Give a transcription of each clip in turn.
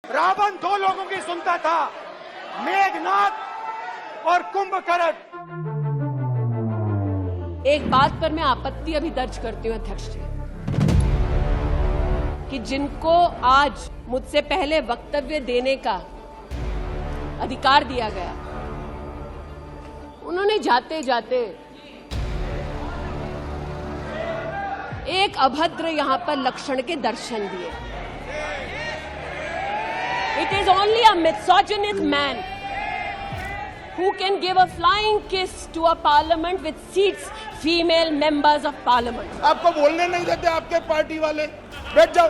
रावण दो लोगों की सुनता था, मेघनाद और कुंभकर्ण। एक बात पर मैं आपत्ति अभी दर्ज करती हूं अध्यक्ष जी, कि जिनको आज मुझसे पहले वक्तव्य देने का अधिकार दिया गया, उन्होंने जाते जाते एक अभद्र यहां पर लक्षण के दर्शन दिए। It is only a misogynist man who can give a flying kiss to a parliament with seats female members of parliament. आपको बोलने नहीं देते आपके पार्टी वाले, बैठ जाओ।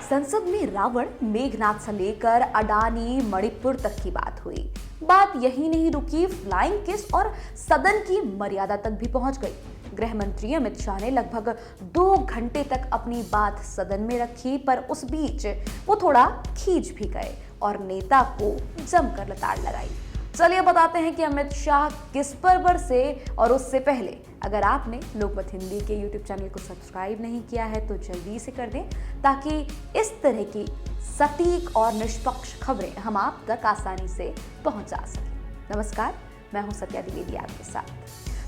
संसद में रावण, मेघनाद से लेकर अडानी, मणिपुर तक की बात हुई। बात यही नहीं रुकी, फ्लाइंग किस और सदन की मर्यादा तक भी पहुंच गई। गृह मंत्री अमित शाह ने लगभग 2 घंटे तक अपनी बात सदन में रखी, पर उस बीच वो थोड़ा खींच भी गए और नेता को जमकर लताड़ लगाई। चलिए बताते हैं कि अमित शाह किस पर बरसे। और उससे पहले अगर आपने लोकमत हिंदी के YouTube चैनल को सब्सक्राइब नहीं किया है तो जल्दी से कर दें, ताकि इस तरह की सटीक और निष्पक्ष खबरें हम आप तक आसानी से पहुंचा सकें। नमस्कार, मैं हूं सत्या द्विवेदी आपके साथ।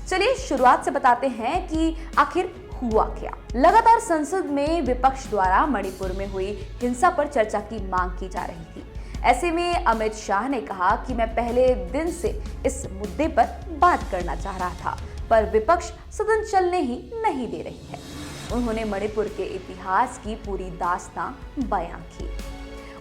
चलिए शुरुआत से बताते हैं कि आखिर हुआ क्या। लगातार संसद में विपक्ष द्वारा मणिपुर में हुई हिंसा पर चर्चा की मांग की जा रही थी। ऐसे में अमित शाह ने कहा कि मैं पहले दिन से इस मुद्दे पर बात करना चाह रहा था, पर विपक्ष सदन चलने ही नहीं दे रही है। उन्होंने मणिपुर के इतिहास की पूरी दास्तां बयां की।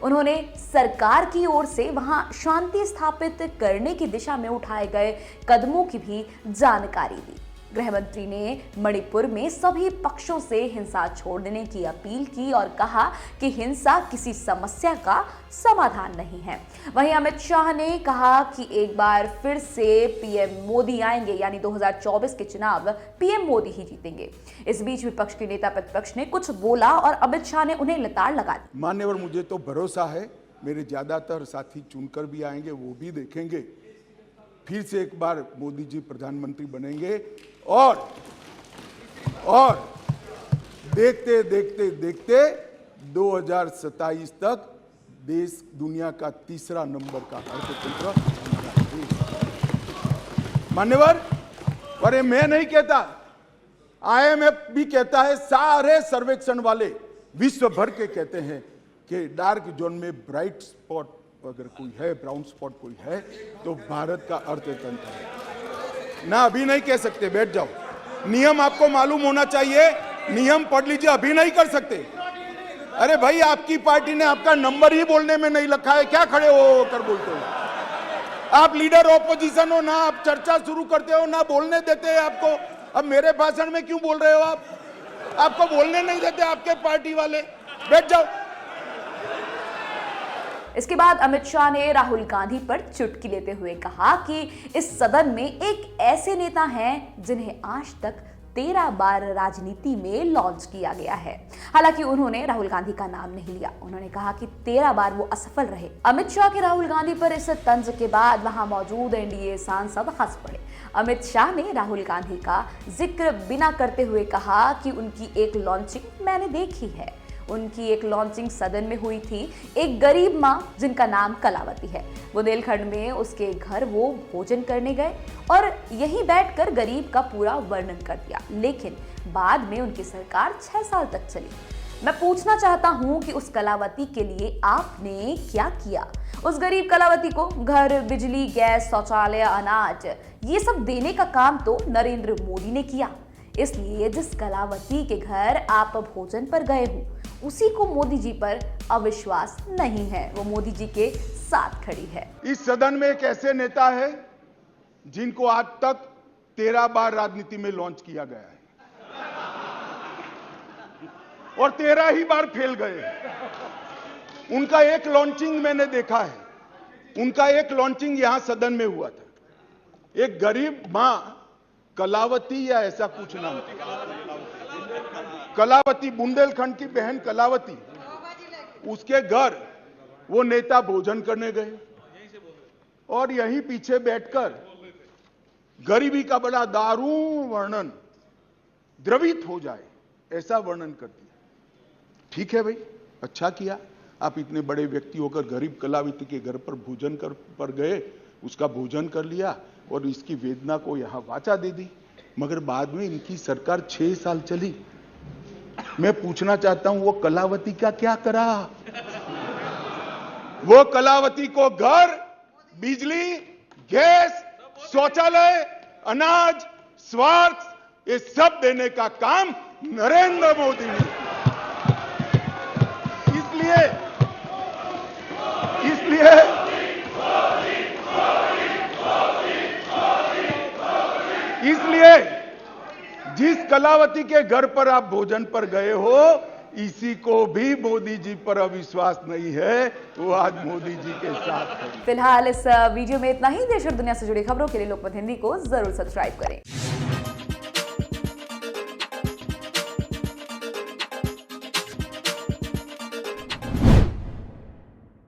उन्होंने सरकार की ओर से वहां शांति स्थापित करने की दिशा में उठाए गए कदमों की भी जानकारी दी। गृह मंत्री ने मणिपुर में सभी पक्षों से हिंसा छोड़ने की अपील की और कहा कि हिंसा किसी समस्या का समाधान नहीं है। वहीं अमित शाह ने कहा कि एक बार फिर से पीएम मोदी आएंगे, यानी 2024 के चुनाव पीएम मोदी ही जीतेंगे। इस बीच विपक्ष के नेता प्रतिपक्ष ने कुछ बोला और अमित शाह ने उन्हें लताड़ लगा दी। मान्यवर, मुझे तो भरोसा है मेरे ज्यादातर साथी चुनकर भी आएंगे, वो भी देखेंगे फिर से एक बार मोदी जी प्रधानमंत्री बनेंगे और देखते देखते देखते 2027 तक देश दुनिया का 3रा नंबर का अर्थतंत्र। मान्यवर, और ये मैं नहीं कहता, IMF भी कहता है, सारे सर्वेक्षण वाले विश्व भर के कहते हैं कि डार्क जोन में ब्राइट स्पॉट अगर कोई है, ब्राउन स्पॉट कोई है, तो भारत का अर्थतंत्र है ना। अभी नहीं कह सकते, बैठ जाओ। नियम आपको मालूम होना चाहिए, नियम पढ़ लीजिए, अभी नहीं कर सकते। अरे भाई, आपकी पार्टी ने आपका नंबर ही बोलने में नहीं रखा है, क्या खड़े हो कर बोलते हो? आप लीडर ऑपोजिशन हो ना, आप चर्चा शुरू करते हो ना, बोलने देते हैं आपको। अब मेरे भाषण में क्यों बोल रहे हो आप? आपको बोलने नहीं देते आपके पार्टी वाले, बैठ जाओ। इसके बाद अमित शाह ने राहुल गांधी पर चुटकी लेते हुए कहा कि इस सदन में एक ऐसे नेता हैं जिन्हें आज तक 13 बार राजनीति में लॉन्च किया गया है। हालांकि उन्होंने राहुल गांधी का नाम नहीं लिया। उन्होंने कहा कि 13 बार वो असफल रहे। अमित शाह के राहुल गांधी पर इस तंज के बाद वहां मौजूद एनडीए सांसद हंस पड़े। अमित शाह ने राहुल गांधी का जिक्र बिना करते हुए कहा कि उनकी एक लॉन्चिंग मैंने देखी है। उनकी एक लॉन्चिंग सदन में हुई थी। एक गरीब माँ जिनका नाम कलावती है, बुंदेलखंड में उसके घर वो भोजन करने गए और यहीं बैठकर गरीब का पूरा वर्णन कर दिया। लेकिन बाद में उनकी सरकार 6 साल तक चली। मैं पूछना चाहता हूँ कि उस कलावती के लिए आपने क्या किया? उस गरीब कलावती को घर, बिजली, गैस, शौचालय, अनाज, ये सब देने का काम तो नरेंद्र मोदी ने किया। इसलिए जिस कलावती के घर आप भोजन पर गए हो, उसी को मोदी जी पर अविश्वास नहीं है। वो मोदी जी के साथ खड़ी है। इस सदन में एक ऐसे नेता है जिनको आज तक 13 बार राजनीति में लॉन्च किया गया है और 13 ही बार फेल गए। उनका एक लॉन्चिंग मैंने देखा है। उनका एक लॉन्चिंग यहां सदन में हुआ था। एक गरीब मां कलावती या ऐसा कुछ नाम था, कलावती, बुंदेलखंड की बहन कलावती, उसके घर वो नेता भोजन करने गए और यहीं पीछे बैठकर गरीबी का बड़ा दारुण वर्णन, द्रवित हो जाए ऐसा वर्णन कर दिया। ठीक है भाई, अच्छा किया, आप इतने बड़े व्यक्ति होकर गरीब कलावती के घर पर भोजन पर गए, उसका भोजन कर लिया और इसकी वेदना को यहाँ वाचा दे दी, मगर बाद में इनकी सरकार 6 साल चली। मैं पूछना चाहता हूं वो कलावती का क्या करा? वो कलावती को घर, बिजली, गैस, शौचालय, अनाज, स्वास्थ्य, ये सब देने का काम नरेंद्र मोदी ने। इसलिए जिस कलावती के घर पर आप भोजन पर गए हो, इसी को भी मोदी जी पर अविश्वास नहीं है, वो आज मोदी जी के साथ है। फिलहाल इस वीडियो में इतना ही। देश और दुनिया से जुड़ी खबरों के लिए लोकमत हिंदी को जरूर सब्सक्राइब करें।